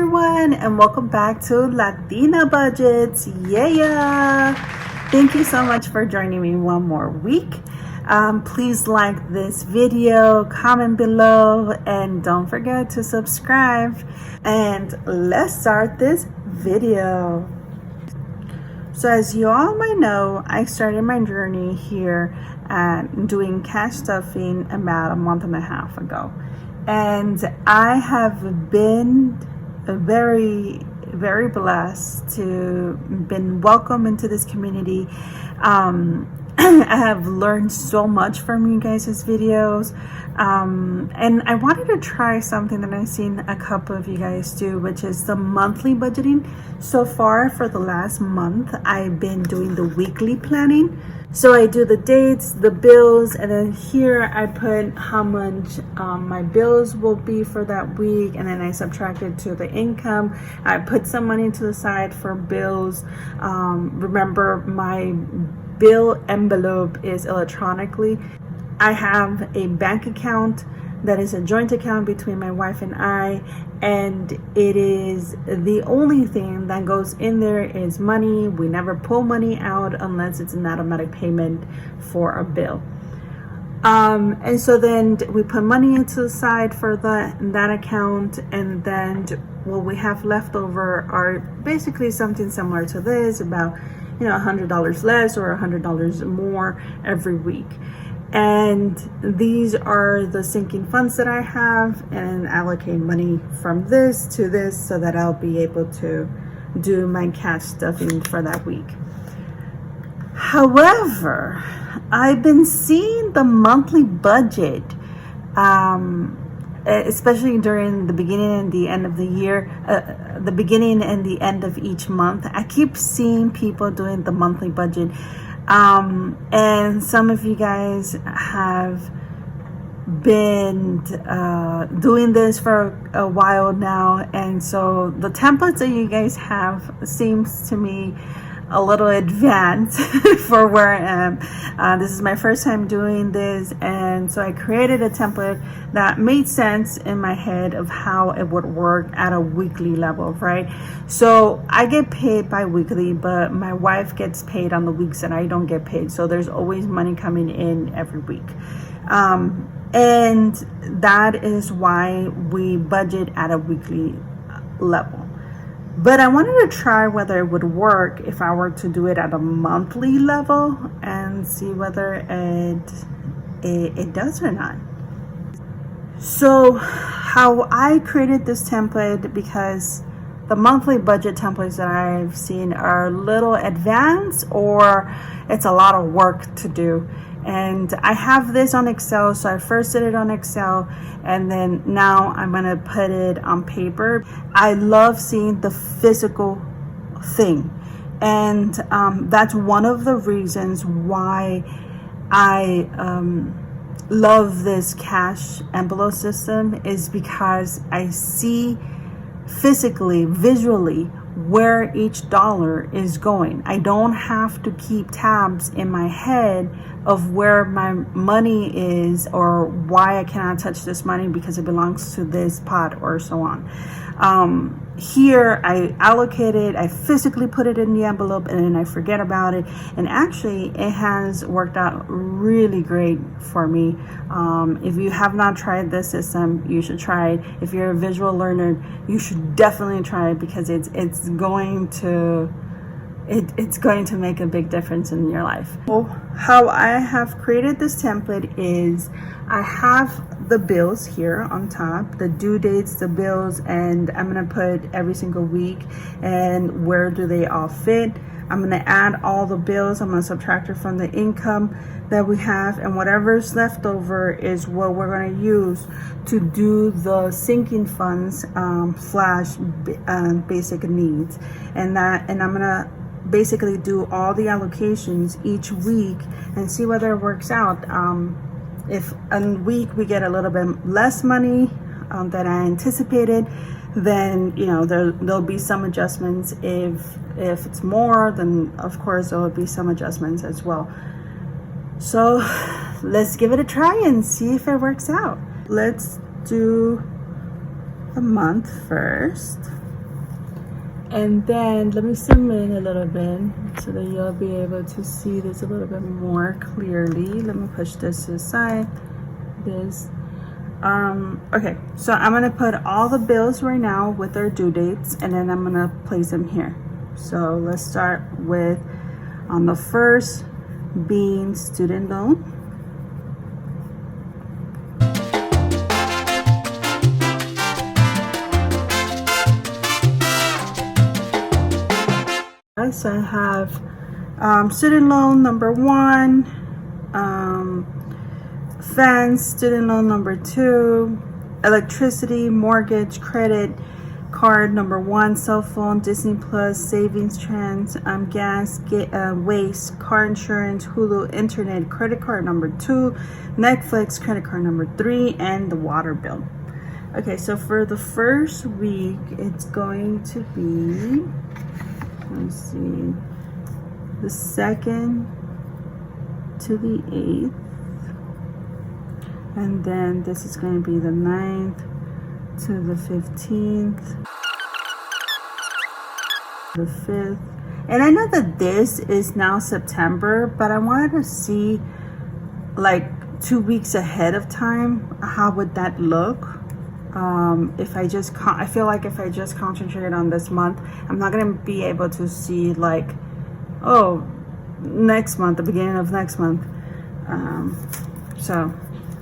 everyone, and welcome back to Latina Budgets. Yeah. Thank you so much for joining me one more week. Please like this video, comment below, and don't forget to subscribe. And let's start this video. So as you all might know, I started my journey here doing cash stuffing about a month and a half ago. And I have been very blessed to been welcomed into this community. I have learned so much from you guys' videos, and I wanted to try something that I've seen a couple of you guys do, which is the monthly budgeting. So far for the last month, I've been doing the weekly planning. So I do the dates, the bills, and then here I put how much my bills will be for that week, and then I subtract it to the income. I put some money to the side for bills. Remember, my bill envelope is electronically. I have a bank account that is a joint account between my wife and I, and it is the only thing that goes in there is money. We never pull money out unless it's an automatic payment for a bill. And so then we put money into the side for that account, and then what we have left over are basically something similar to this, about $100 less or $100 more every week. And these are the sinking funds that I have, and allocate money from this to this so that I'll be able to do my cash stuffing for that week. However, I've been seeing the monthly budget, especially during the beginning and the end of the year, the beginning and the end of each month. I keep seeing people doing the monthly budget. And some of you guys have been doing this for a while now, and so the templates that you guys have seems to me a little advanced for where I am. This is my first time doing this, and so I created a template that made sense in my head of how it would work at a weekly level, right? So I get paid bi-weekly, but my wife gets paid on the weeks that I don't get paid. So there's always money coming in every week. And that is why we budget at a weekly level. But I wanted to try whether it would work if I were to do it at a monthly level and see whether it does or not. So how I created this template, because the monthly budget templates that I've seen are a little advanced, or it's a lot of work to do. And I have this on Excel, so I first did it on Excel, and then now I'm gonna put it on paper. I love seeing the physical thing, and that's one of the reasons why I love this cash envelope system, is because I see physically, visually, where each dollar is going. I don't have to keep tabs in my head of where my money is, or why I cannot touch this money because it belongs to this pot, or so on. Here I allocate it, I physically put it in the envelope, and then I forget about it. And actually it has worked out really great for me. If you have not tried this system, you should try it. If you're a visual learner, you should definitely try it, because it's going to make a big difference in your life. Well, how I have created this template is I have the bills here on top, the due dates, the bills, and I'm going to put every single week and where do they all fit. I'm going to add all the bills. I'm going to subtract it from the income that we have, and whatever's left over is what we're going to use to do the sinking funds / basic needs. And I'm going to basically do all the allocations each week and see whether it works out. If a week we get a little bit less money than I anticipated, then there'll be some adjustments. If it's more, then of course there will be some adjustments as well. So let's give it a try and see if it works out. Let's do the month first. And then let me zoom in a little bit so that you'll be able to see this a little bit more clearly. Let me push this to the side. This. Okay, so I'm gonna put all the bills right now with their due dates, and then I'm gonna place them here. So let's start with on the first being student loan. So I have student loan number 1, fence, student loan number 2, electricity, mortgage, credit card number 1, cell phone, Disney Plus, savings, trans, gas, waste, car insurance, Hulu, internet, credit card number 2, Netflix, credit card number 3, and the water bill. Okay, so for the first week, it's going to be, let's see, the 2nd to the 8th, and then this is going to be the 9th to the 15th, the 5th. And I know that this is now September, but I wanted to see like 2 weeks ahead of time, how would that look? If I just I feel like if I just concentrate on this month, I'm not gonna be able to see like, oh, next month, the beginning of next month. So,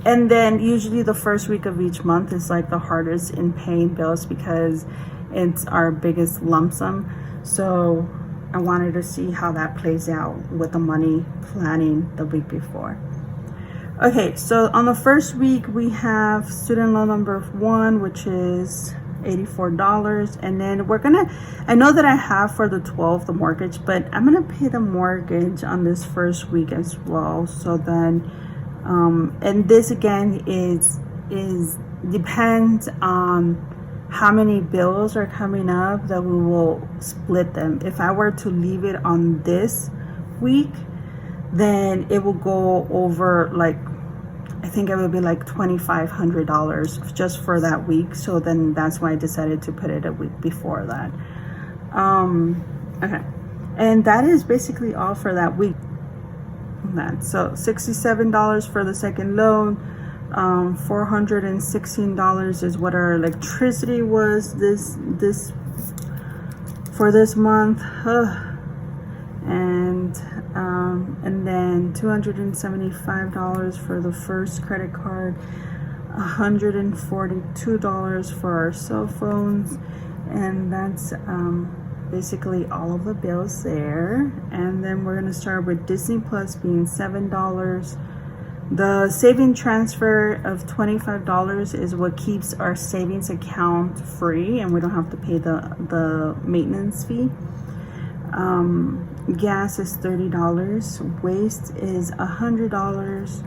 and then usually the first week of each month is like the hardest in paying bills because it's our biggest lump sum. So I wanted to see how that plays out with the money planning the week before. Okay, so on the first week we have student loan number 1, which is $84, and then we're gonna, I know that I have for the 12th the mortgage, but I'm gonna pay the mortgage on this first week as well. So then and this again is depends on how many bills are coming up, that we will split them. If I were to leave it on this week, then it will go over, like, I think it would be like $2,500 just for that week. So then that's why I decided to put it a week before that. Okay, and that is basically all for that week. So $67 for the second loan, $416 is what our electricity was this for this month. And then $275 for the first credit card, $142 for our cell phones, and that's basically all of the bills there. And then we're gonna start with Disney Plus being $7. The saving transfer of $25 is what keeps our savings account free, and we don't have to pay the maintenance fee. Gas is $30, waste is $100,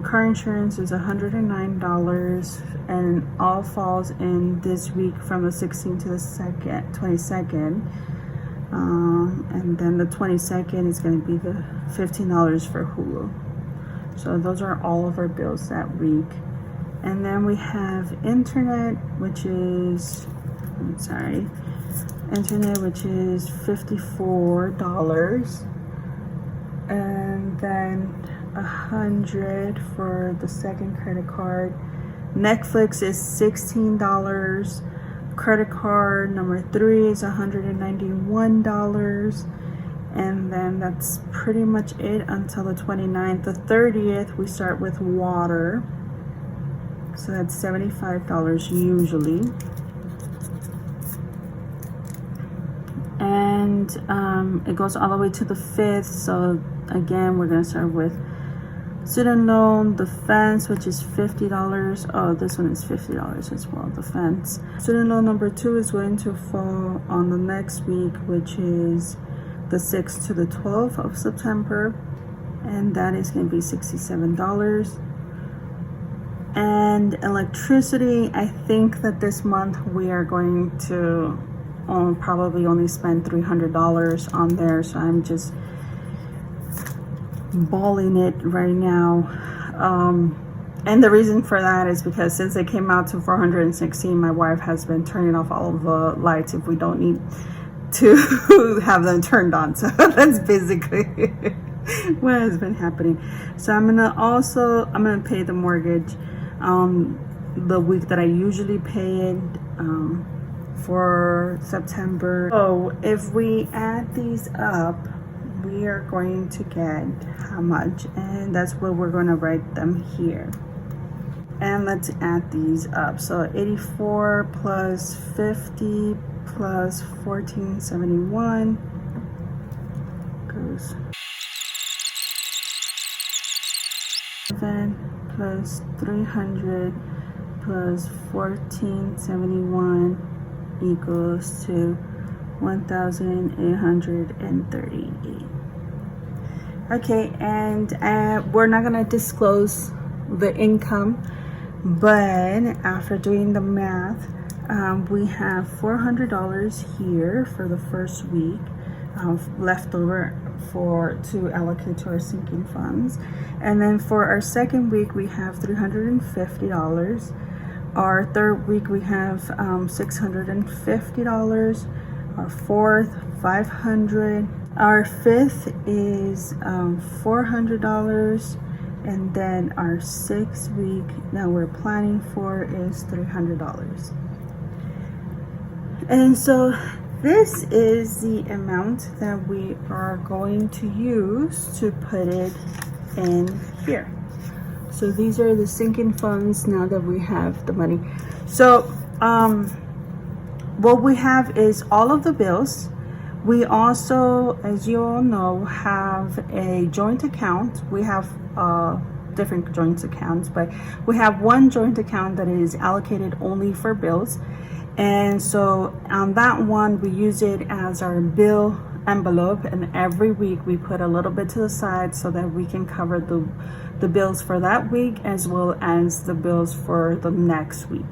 car insurance is $109, and all falls in this week from the 16th to the 22nd. And then the 22nd is going to be the $15 for Hulu. So those are all of our bills that week. And then we have internet, which is, internet, which is $54, and then $100 for the second credit card. Netflix is $16. Credit card number 3 is $191, and then that's pretty much it until the 29th. The 30th we start with water, so that's $75 usually. And it goes all the way to the 5th. So again, we're gonna start with student loan, the fence, which is $50. Oh, this one is $50 as well, the fence. Student loan number 2 is going to fall on the next week, which is the 6th to the 12th of September, and that is going to be $67. And electricity, I think that this month we are going to probably only spend $300 on there, so I'm just balling it right now. And the reason for that is because since they came out to 416, my wife has been turning off all of the lights if we don't need to have them turned on. So that's basically what has been happening. So I'm gonna pay the mortgage the week that I usually pay it, for September. So if we add these up, we are going to get how much, and that's what we're going to write them here. And let's add these up. So 84 plus 50 plus 1471 goes 7 plus 300 plus 1471 equals to 1,838. Okay, and we're not gonna disclose the income, but after doing the math, we have $400 here for the first week left over to allocate to our sinking funds, and then for our second week we have $350. Our third week we have $650. Our fourth, $500. Our fifth is $400, and then our sixth week that we're planning for is $300. And so this is the amount that we are going to use to put it in here. So these are the sinking funds now that we have the money. So what we have is all of the bills. We also, as you all know, have a joint account. We have different joint accounts, but we have one joint account that is allocated only for bills. And so on that one, we use it as our bill envelope, and every week we put a little bit to the side so that we can cover the bills for that week as well as the bills for the next week.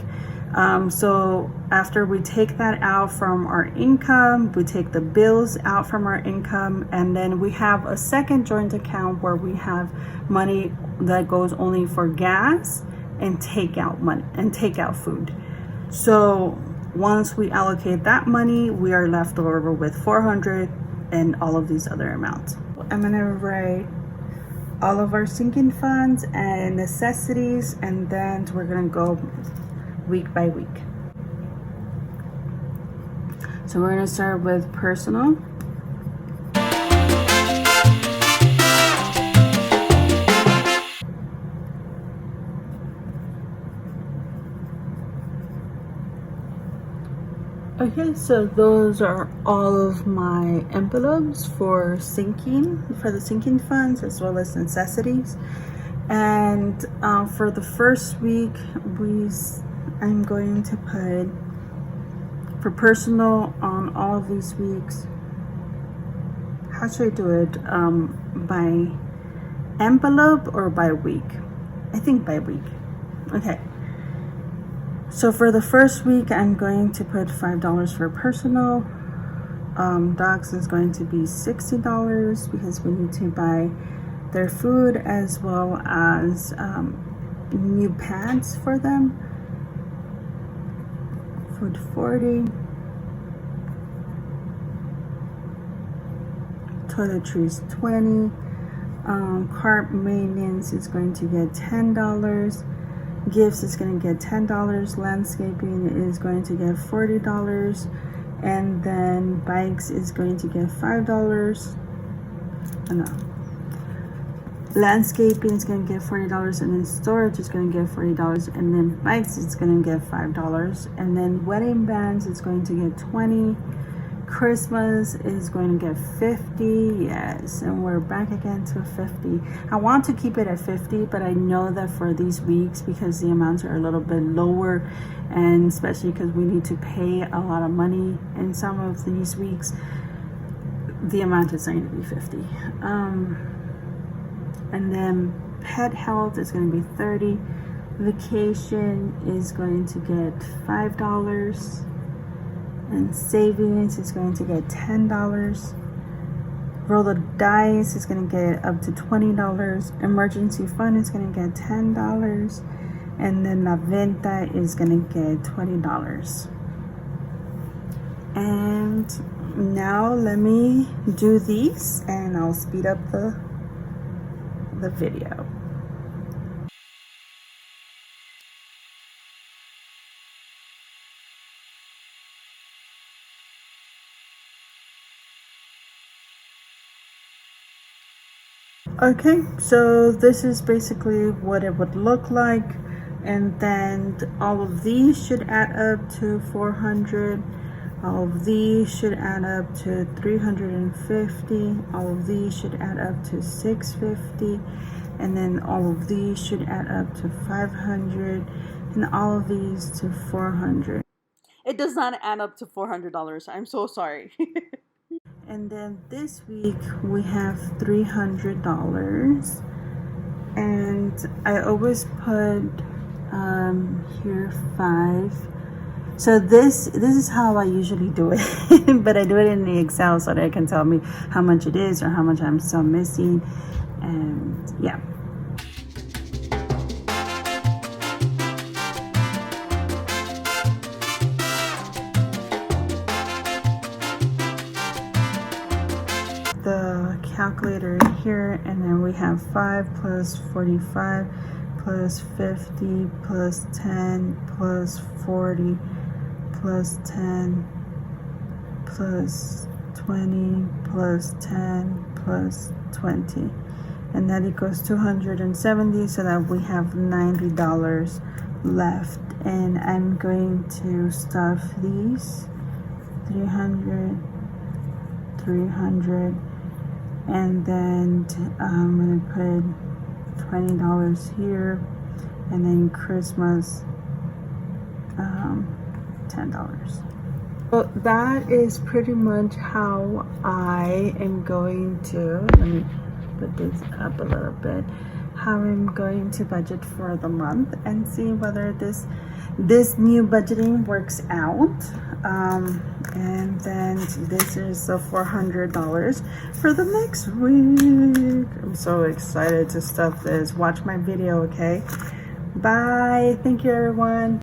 So after we take that out from our income, we take the bills out from our income, and then we have a second joint account where we have money that goes only for gas and takeout money and takeout food. So once we allocate that money, we are left over with $400 and all of these other amounts. I'm gonna write all of our sinking funds and necessities, and then we're gonna go week by week. So we're gonna start with personal. Okay, so those are all of my envelopes for the sinking funds as well as necessities. And for the first week, I'm going to put for personal on all of these weeks. How should I do it? By envelope or by week? I think by week. Okay. So for the first week, I'm going to put $5 for personal. Dogs is going to be $60 because we need to buy their food as well as new pads for them. Food $40. Toiletries $20. Car maintenance is going to get $10. Gifts is going to get $10. Landscaping is going to get $40. And then bikes is going to get $5. No. Landscaping is going to get $40, and then storage is going to get $40, and then bikes is going to get $5, and then wedding bands is going to get $20. Christmas is going to get $50. Yes, and we're back again to $50. I want to keep it at $50, but I know that for these weeks, because the amounts are a little bit lower, and especially because we need to pay a lot of money in some of these weeks, the amount is going to be $50. And then pet health is going to be $30. Vacation is going to get $5. And savings is going to get $10. roll the dice is going to get up to $20. Emergency fund is going to get $10. And then La Venta is going to get $20. And now let me do these and I'll speed up the video. Okay, so this is basically what it would look like, and then all of these should add up to 400. All of these should add up to 350. All of these should add up to 650, and then all of these should add up to 500, and all of these to 400. It does not add up to $400. I'm so sorry. And then this week we have $300, and I always put here 5. So this is how I usually do it, but I do it in the Excel so that it can tell me how much it is or how much I'm still missing, and yeah. The calculator here, and then we have 5 plus 45 plus 50 plus 10 plus 40 plus 10 plus 20 plus 10 plus 20, and that equals 270, so that we have $90 left. And I'm going to stuff these 300, and then I'm gonna put $20 here, and then Christmas $10. So that is pretty much how I am going to, let me put this up a little bit, how I'm going to budget for the month and see whether this new budgeting works out. And then this is the $400 for the next week. I'm so excited to stuff this. Watch my video, okay? Bye. Thank you, everyone.